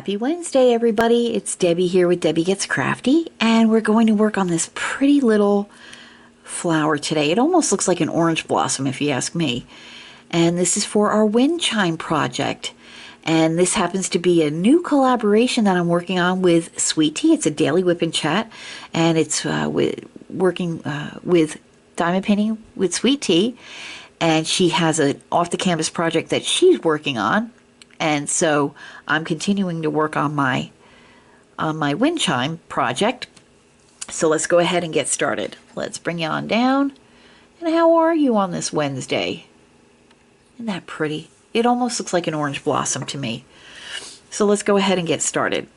Happy Wednesday, everybody. It's Debbie here with Debbie Gets Crafty, and we're going to work on this pretty little flower today. It almost looks like an orange blossom, if you ask me. And this is for our Windchime project. And this happens to be a new collaboration that I'm working on with Sweet Tea. It's a daily WIP and chat, and it's working with diamond painting with Sweet Tea. And she has an off-the-canvas project that she's working on. And so I'm continuing to work on my Windchime project. So let's go ahead and get started. Let's bring you on down. And how are you on this Wednesday? Isn't that pretty? It almost looks like an orange blossom to me. So let's go ahead and get started.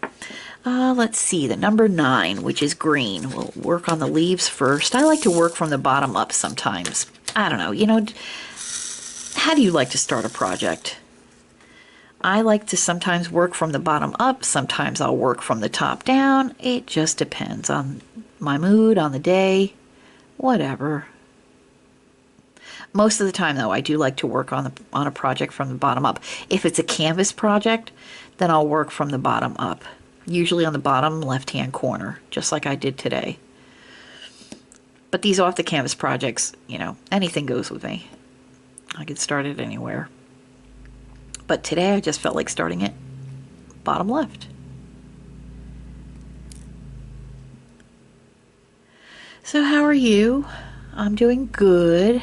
Let's see, the number 9, which is green. We'll work on the leaves first. I like to work from the bottom up sometimes. I don't know, how do you like to start a project? I like to sometimes work from the bottom up. Sometimes I'll work from the top down. It just depends on my mood, on the day, whatever. Most of the time, though, I do like to work on a project from the bottom up. If it's a canvas project, then I'll work from the bottom up, usually on the bottom left-hand corner, just like I did today. But these off-the-canvas projects, anything goes with me. I can start it anywhere. But today I just felt like starting it bottom left. So how are you? I'm doing good.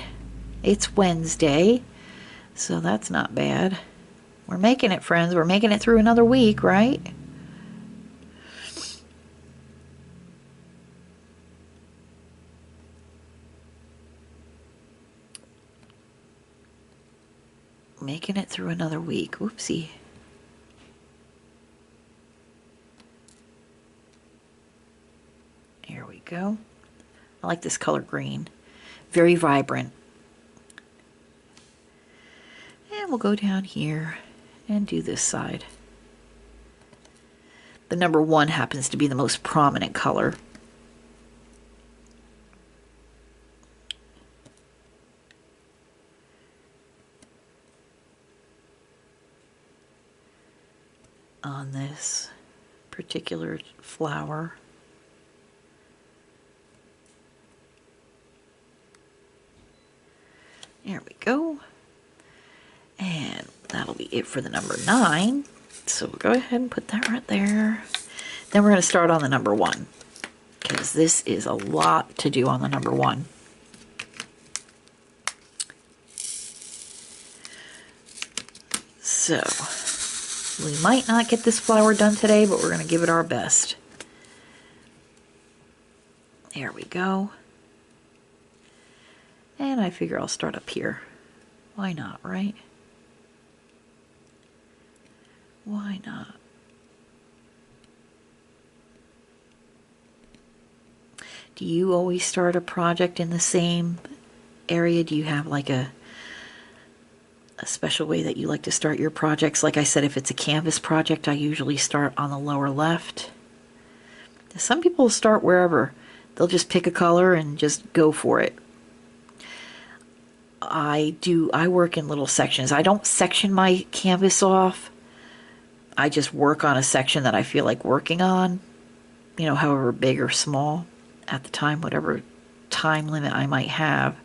It's Wednesday, so that's not bad. We're making it, friends. We're making it through another week, right? Making it through another week. Whoopsie. Here we go. I like this color green. Very vibrant. And we'll go down here and do this side. The number 1 happens to be the most prominent color. On this particular flower. There we go. And that'll be it for the number 9. So we'll go ahead and put that right there. Then we're going to start on the number 1, because this is a lot to do on the number 1. So we might not get this flower done today, but we're going to give it our best. There we go. And I figure I'll start up here. Why not, right? Why not? Do you always start a project in the same area? Do you have like a special way that you like to start your projects? Like I said, if it's a canvas project, I usually start on the lower left. Some people start wherever. They'll just pick a color and just go for it. I work in little sections. I don't section my canvas off. I just work on a section that I feel like working on, however big or small at the time. Whatever time limit I might have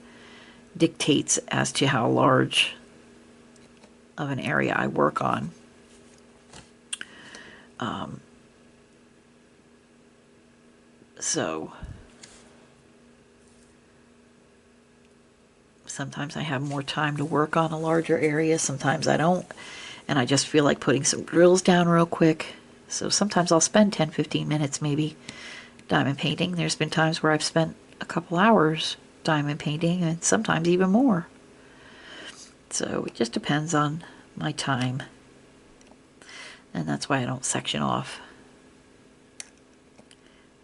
dictates as to how large of an area I work on. So sometimes I have more time to work on a larger area, sometimes I don't, and I just feel like putting some drills down real quick. So sometimes I'll spend 10-15 minutes maybe diamond painting. There's been times where I've spent a couple hours diamond painting, and sometimes even more. So it just depends on my time, and that's why I don't section off.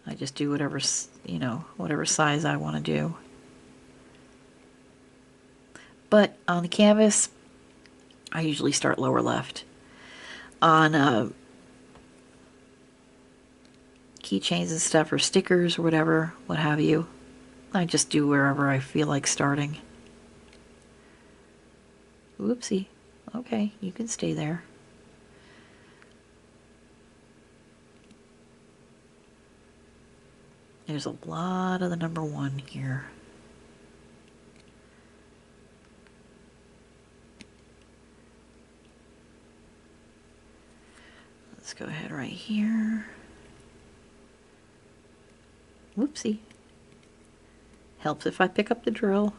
I just do whatever size I want to do. But on the canvas, I usually start lower left. On keychains and stuff, or stickers or whatever, what have you, I just do wherever I feel like starting. Whoopsie. Okay, you can stay there. There's a lot of the number 1 here. Let's go ahead right here. Whoopsie. Helps if I pick up the drill.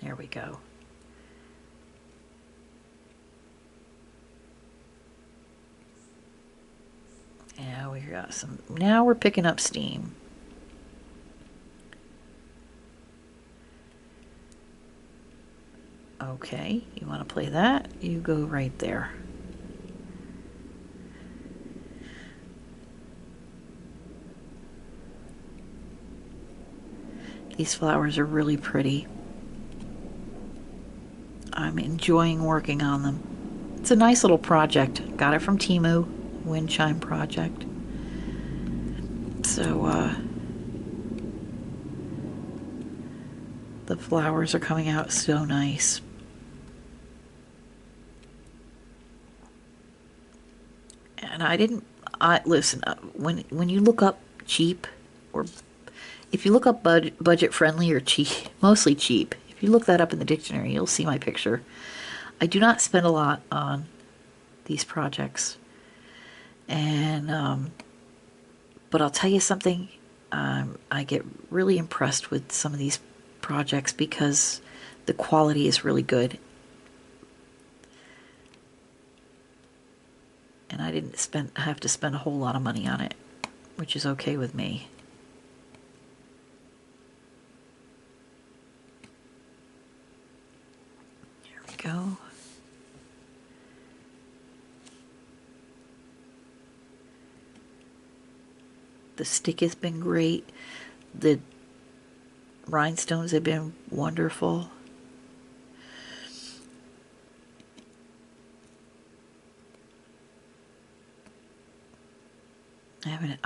There we go. Yeah, we got some. Now we're picking up steam. Okay, you want to play that? You go right there. These flowers are really pretty. I'm enjoying working on them. It's a nice little project. Got it from Temu, Windchime project. So, the flowers are coming out so nice. And listen, when you look up cheap, or if you look up budget friendly or cheap, mostly cheap, if you look that up in the dictionary, you'll see my picture. I do not spend a lot on these projects. And, but I'll tell you something, I get really impressed with some of these projects because the quality is really good. And I didn't have to spend a whole lot of money on it, which is okay with me. Here we go. The stick has been great. The rhinestones have been wonderful.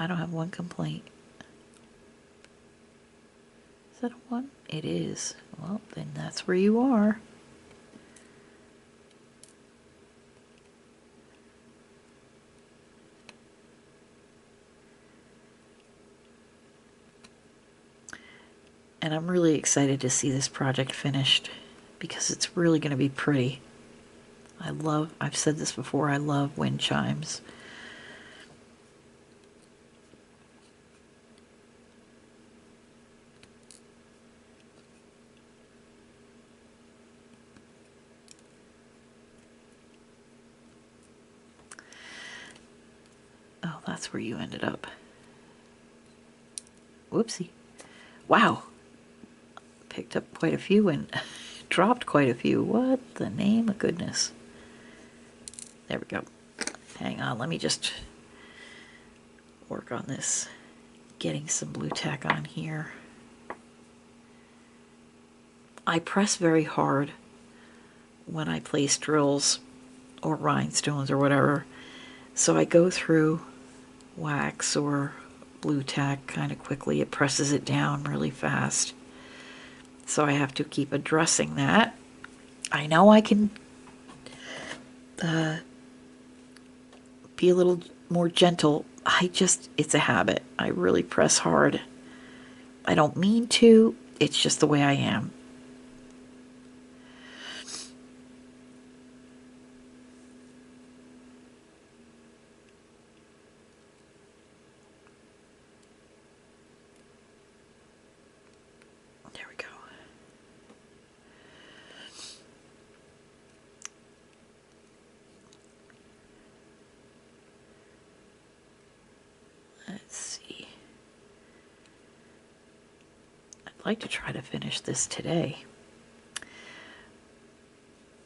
I don't have one complaint. Is that a 1? It is. Well, then that's where you are. And I'm really excited to see this project finished because it's really going to be pretty. I've said this before, I love wind chimes. Oh, that's where you ended up. Whoopsie. Wow. Picked up quite a few and dropped quite a few. What the name of goodness. There we go. Hang on, let me just work on this. Getting some blue tack on here. I press very hard when I place drills or rhinestones or whatever. So I go through wax or blue tack kind of quickly. It presses it down really fast. So I have to keep addressing that. I know I can be a little more gentle. It's a habit. I really press hard. I don't mean to. It's just the way I am. There we go. Let's see. I'd like to try to finish this today,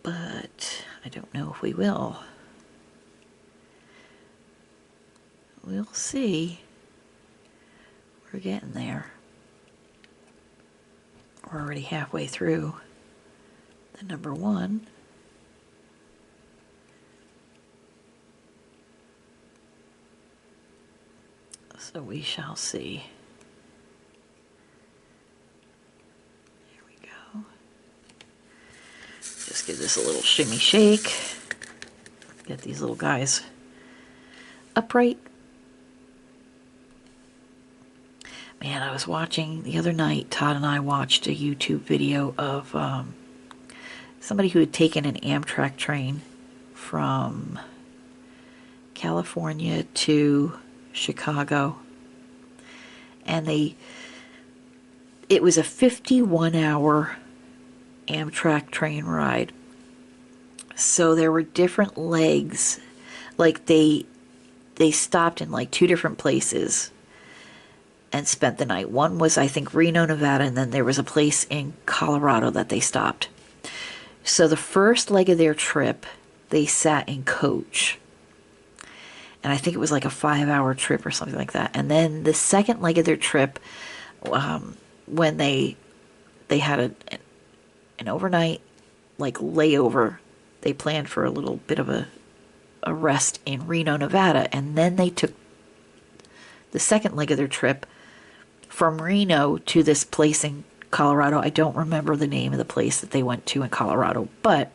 but I don't know if we will. We'll see. We're getting there. We're already halfway through the number 1. So we shall see. There we go. Just give this a little shimmy shake. Get these little guys upright. Man, I was watching the other night, Todd and I watched a YouTube video of somebody who had taken an Amtrak train from California to Chicago, and it was a 51-hour Amtrak train ride. So there were different legs, like they stopped in like two different places and spent the night. One was, I think, Reno, Nevada, and then there was a place in Colorado that they stopped. So the first leg of their trip, they sat in coach. And I think it was like a 5-hour trip or something like that. And then the second leg of their trip, when they had an overnight like layover, they planned for a little bit of a rest in Reno, Nevada. And then they took the second leg of their trip from Reno to this place in Colorado. I don't remember the name of the place that they went to in Colorado, but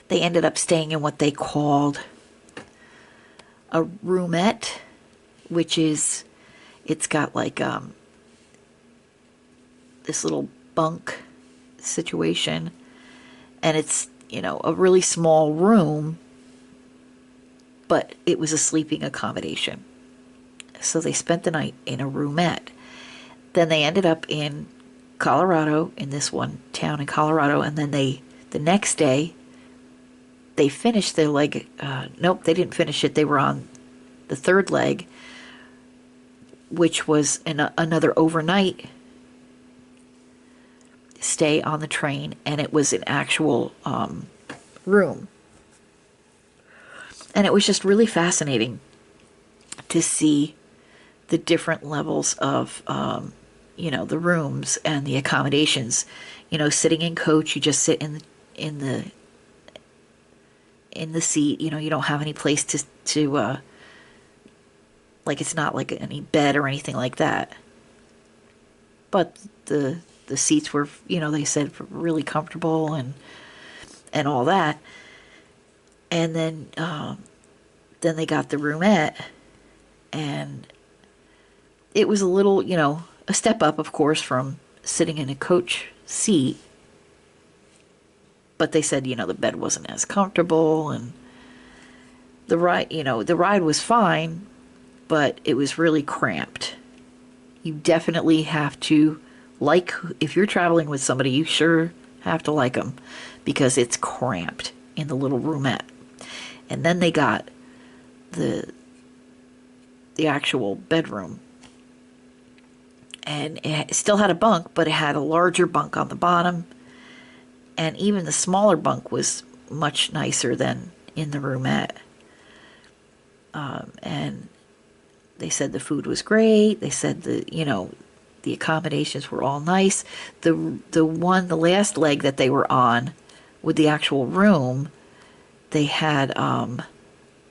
they ended up staying in what they called a roomette, which is, it's got like this little bunk situation, and it's, you know, a really small room, but it was a sleeping accommodation. So they spent the night in a roomette. Then they ended up in Colorado, in this one town in Colorado, and then the next day, they finished their leg. Nope, they didn't finish it. They were on the third leg, which was another overnight stay on the train, and it was an actual room. And it was just really fascinating to see the different levels of, you know, the rooms and the accommodations. You know, sitting in coach, you just sit in the seat. You know, you don't have any place to like, it's not like any bed or anything like that. But the seats were, you know, they said really comfortable and all that. And then they got the roomette, and it was a little, you know, a step up, of course, from sitting in a coach seat. But they said, you know, the bed wasn't as comfortable, and the ride was fine, but it was really cramped. You definitely have to, like, if you're traveling with somebody, you sure have to like them, because it's cramped in the little roomette. And then they got the actual bedroom, and it still had a bunk, but it had a larger bunk on the bottom, and even the smaller bunk was much nicer than in the roomette. And they said the food was great. They said the accommodations were all nice. The last leg that they were on with the actual room, they had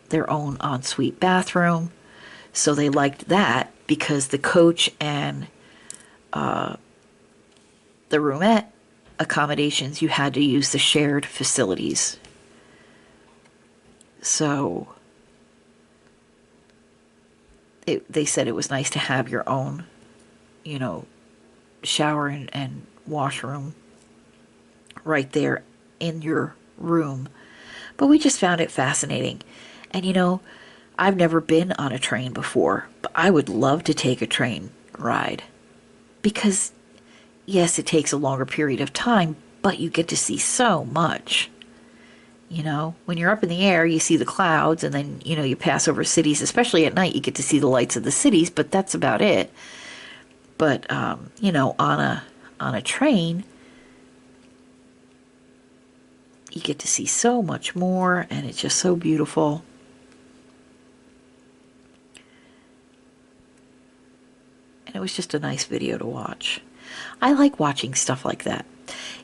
their own ensuite bathroom. So they liked that, because the coach and the roomette accommodations, you had to use the shared facilities. So they said it was nice to have your own, you know, shower and washroom right there in your room. But we just found it fascinating. And, you know, I've never been on a train before, but I would love to take a train ride, because yes, it takes a longer period of time, but you get to see so much. You know, when you're up in the air, you see the clouds, and then, you know, you pass over cities, especially at night, you get to see the lights of the cities, but that's about it. But, you know, on a train, you get to see so much more, and it's just so beautiful. And it was just a nice video to watch. I like watching stuff like that.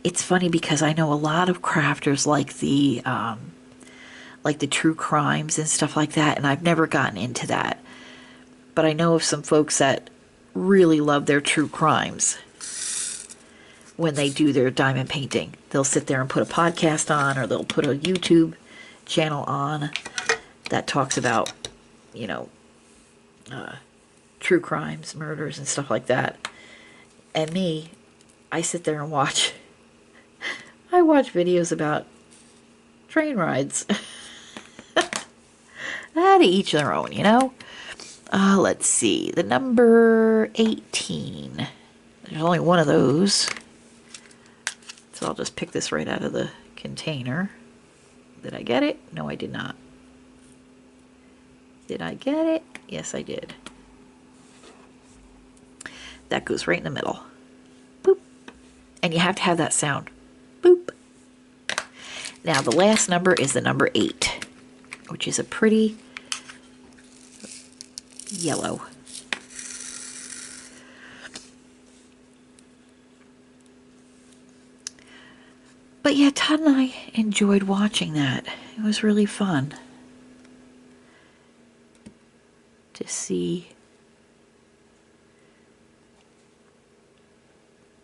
It's funny, because I know a lot of crafters like the true crimes and stuff like that, and I've never gotten into that. But I know of some folks that really love their true crimes. When they do their diamond painting, they'll sit there and put a podcast on, or they'll put a YouTube channel on that talks about, you know, true crimes, murders, and stuff like that. And me, I sit there and watch. I watch videos about train rides. To each their own, you know? Let's see. The number 18. There's only one of those. So I'll just pick this right out of the container. Did I get it? No, I did not. Did I get it? Yes, I did. That goes right in the middle. Boop. And you have to have that sound. Boop. Now, the last number is the number 8, which is a pretty yellow. But yeah, Todd and I enjoyed watching that. It was really fun to see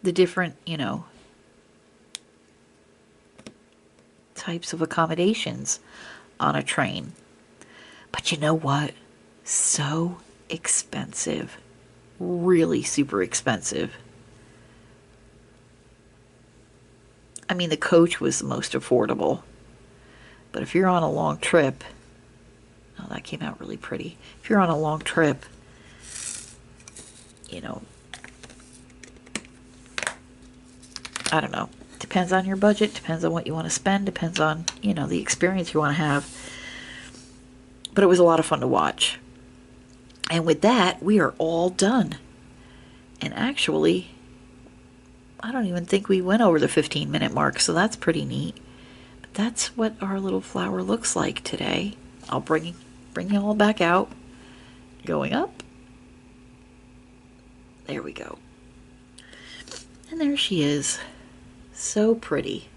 the different, you know, types of accommodations on a train. But you know what? So expensive. Really super expensive. I mean, the coach was the most affordable. But if you're on a long trip, oh, that came out really pretty. If you're on a long trip, you know, I don't know. Depends on your budget, depends on what you want to spend, depends on, you know, the experience you want to have. But it was a lot of fun to watch. And with that, we are all done. And actually, I don't even think we went over the 15-minute mark, so that's pretty neat. But that's what our little flower looks like today. I'll bring you all back out. Going up. There we go. And there she is. So pretty.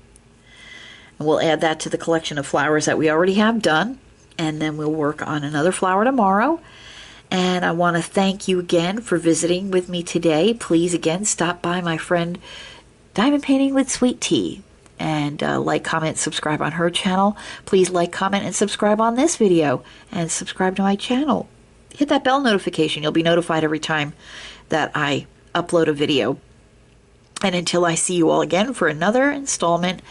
And we'll add that to the collection of flowers that we already have done. And then we'll work on another flower tomorrow. And I want to thank you again for visiting with me today. Please, again, stop by my friend Diamond Painting with Sweet Tea. And like, comment, subscribe on her channel. Please like, comment, and subscribe on this video. And subscribe to my channel. Hit that bell notification. You'll be notified every time that I upload a video. And until I see you all again for another installment,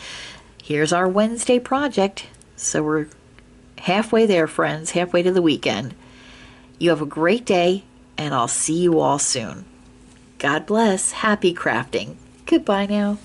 here's our Wednesday project. So we're halfway there, friends. Halfway to the weekend. You have a great day, and I'll see you all soon. God bless. Happy crafting. Goodbye now.